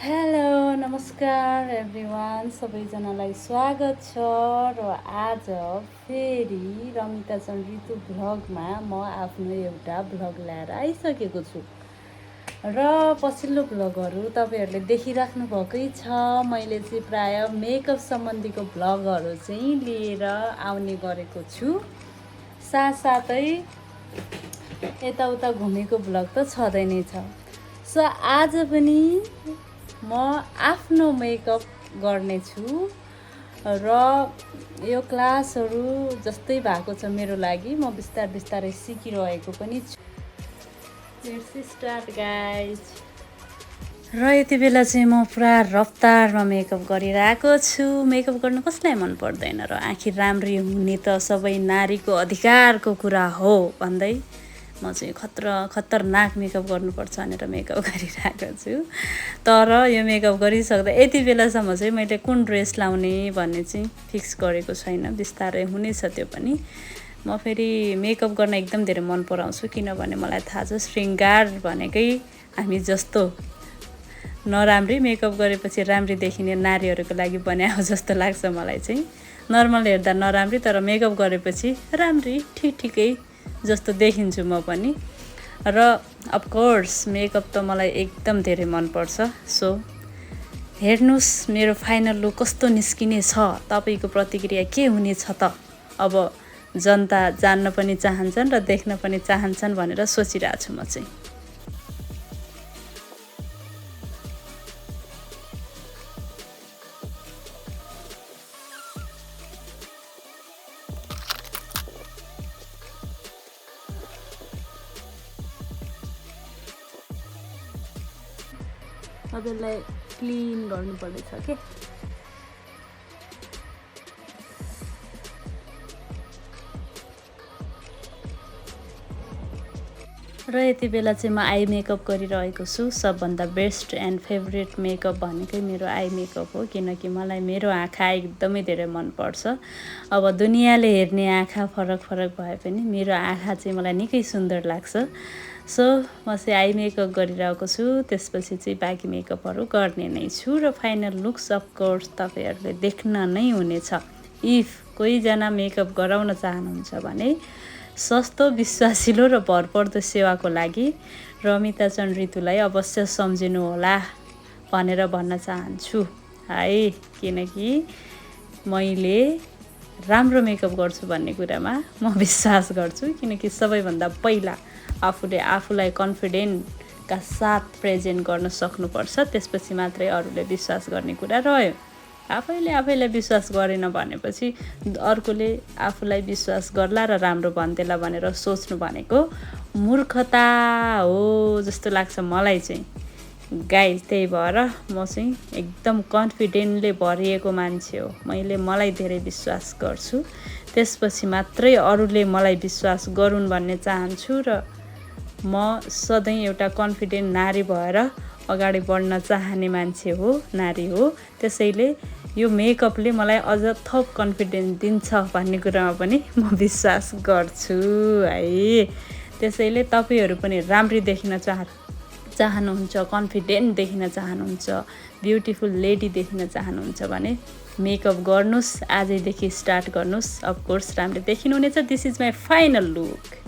Hello नमस्कार everyone सबैजनालाई स्वागत छ र आज फेरि रमिता चन्द ऋतु भ्लगमा म आफ्नो एउटा भ्लग ल्याएर आइसकेको छु र पछिल्लो भ्लगहरू तपाईँहरूले देखिराख्नु भएकै छ। मैले चाहिँ प्राय मेकअप सम्बन्धीको भ्लगहरू चाहिँ लिएर आउने गरेको छु। साथसाथै यताउता घुमेको भ्लग त छँदै नै छ। सो आज पनि म आफ्नो मेकअप गर्नेछु र यो क्लासहरू जस्तै भएको छ मेरो लागि। म बिस्तारै सिकिरहेको पनि छु। Let's start guys. र यति बेला चाहिँ म पुरा रफ्तारमा मेकअप गरिरहेको छु। मेकअप गर्न कसलाई मन पर्दैन र आखिर राम्री हुने त सबै नारीको अधिकारको कुरा हो भन्दै म चाहिँ खतरनाक मेकअप गर्नुपर्छ भनेर मेकअप गरिरहेको छु। तर यो मेकअप गरिसक्दा यति बेलासम्म चाहिँ मैले कुन ड्रेस लाउने भन्ने चाहिँ फिक्स गरेको छैन। बिस्तारै हुनेछ त्यो पनि। म फेरि मेकअप गर्न एकदम धेरै मन पराउँछु, किनभने मलाई थाहा छ श्रृङ्गार भनेकै हामी जस्तो नराम्री मेकअप गरेपछि राम्री देखिने नारीहरूको लागि बनाएको जस्तो लाग्छ मलाई चाहिँ। नर्मल हेर्दा नराम्री, तर मेकअप गरेपछि राम्री ठिकै जस्तो देखिन्छु म पनि। र अफकोर्स मेकअप त मलाई एकदम धेरै मनपर्छ। सो हेर्नुहोस् मेरो फाइनल लुक कस्तो निस्किने छ, तपाईँको प्रतिक्रिया के हुनेछ त। अब जनता जान्न पनि चाहन्छन् र देख्न पनि चाहन्छन् भनेर सोचिरहेको छु म चाहिँ। अब यसलाई क्लिन गर्नुपर्नेछ के। र यति बेला चाहिँ म आई मेकअप गरिरहेको छु। सबभन्दा बेस्ट एन्ड फेभरेट मेकअप भनेकै मेरो आई मेकअप हो, किनकि मलाई मेरो आँखा एकदमै धेरै मनपर्छ। अब दुनियाँले हेर्ने आँखा फरक भए पनि मेरो आँखा चाहिँ मलाई निकै सुन्दर लाग्छ। सो म चाहिँ आई मेकअप गरिरहेको छु, त्यसपछि चाहिँ बाँकी मेकअपहरू गर्ने नै छु। र फाइनल लुक्स अफकोर्स तपाईँहरूले देख्न नै हुनेछ। इफ कोहीजना मेकअप गराउन चाहनुहुन्छ भने सस्तो, विश्वासिलो र भरपर्दो सेवाको लागि रमिता चन्द ऋतुलाई अवश्य सम्झिनु होला भनेर भन्न चाहन्छु है। किनकि मैले राम्रो मेकअप गर्छु भन्ने कुरामा म विश्वास गर्छु। किनकि सबैभन्दा पहिला आफूले आफूलाई कन्फिडेन्टका साथ प्रेजेन्ट गर्न सक्नुपर्छ, त्यसपछि मात्रै अरूले विश्वास गर्ने कुरा रह्यो। आफैले विश्वास गरेन भनेपछि अर्कोले आफूलाई विश्वास गर्ला र राम्रो भन्देला भनेर सोच्नु भनेको मूर्खता हो जस्तो लाग्छ मलाई चाहिँ गाइज। त्यही भएर म चाहिँ एकदम कन्फिडेन्टले भरिएको मान्छे हो। मलाई धेरै विश्वास गर्छु, त्यसपछि मात्रै अरूले मलाई विश्वास गरून् भन्ने चाहन्छु। र म सधैँ एउटा कन्फिडेन्ट नारी भएर अगाडि बढ्न चाहने मान्छे हो, नारी हो। त्यसैले यो मेकअपले मलाई अझ थप कन्फिडेन्स दिन्छ भन्ने कुरामा पनि म विश्वास गर्छु है। त्यसैले तपाईँहरू पनि राम्री देखिन चाहनुहुन्छ, कन्फिडेन्ट देखिन चाहनुहुन्छ, ब्युटिफुल लेडी देखिन चाहनुहुन्छ भने मेकअप गर्नुहोस्, आजैदेखि स्टार्ट गर्नुहोस्। अफकोर्स राम्रै देखिनुहुनेछ। This is my final look.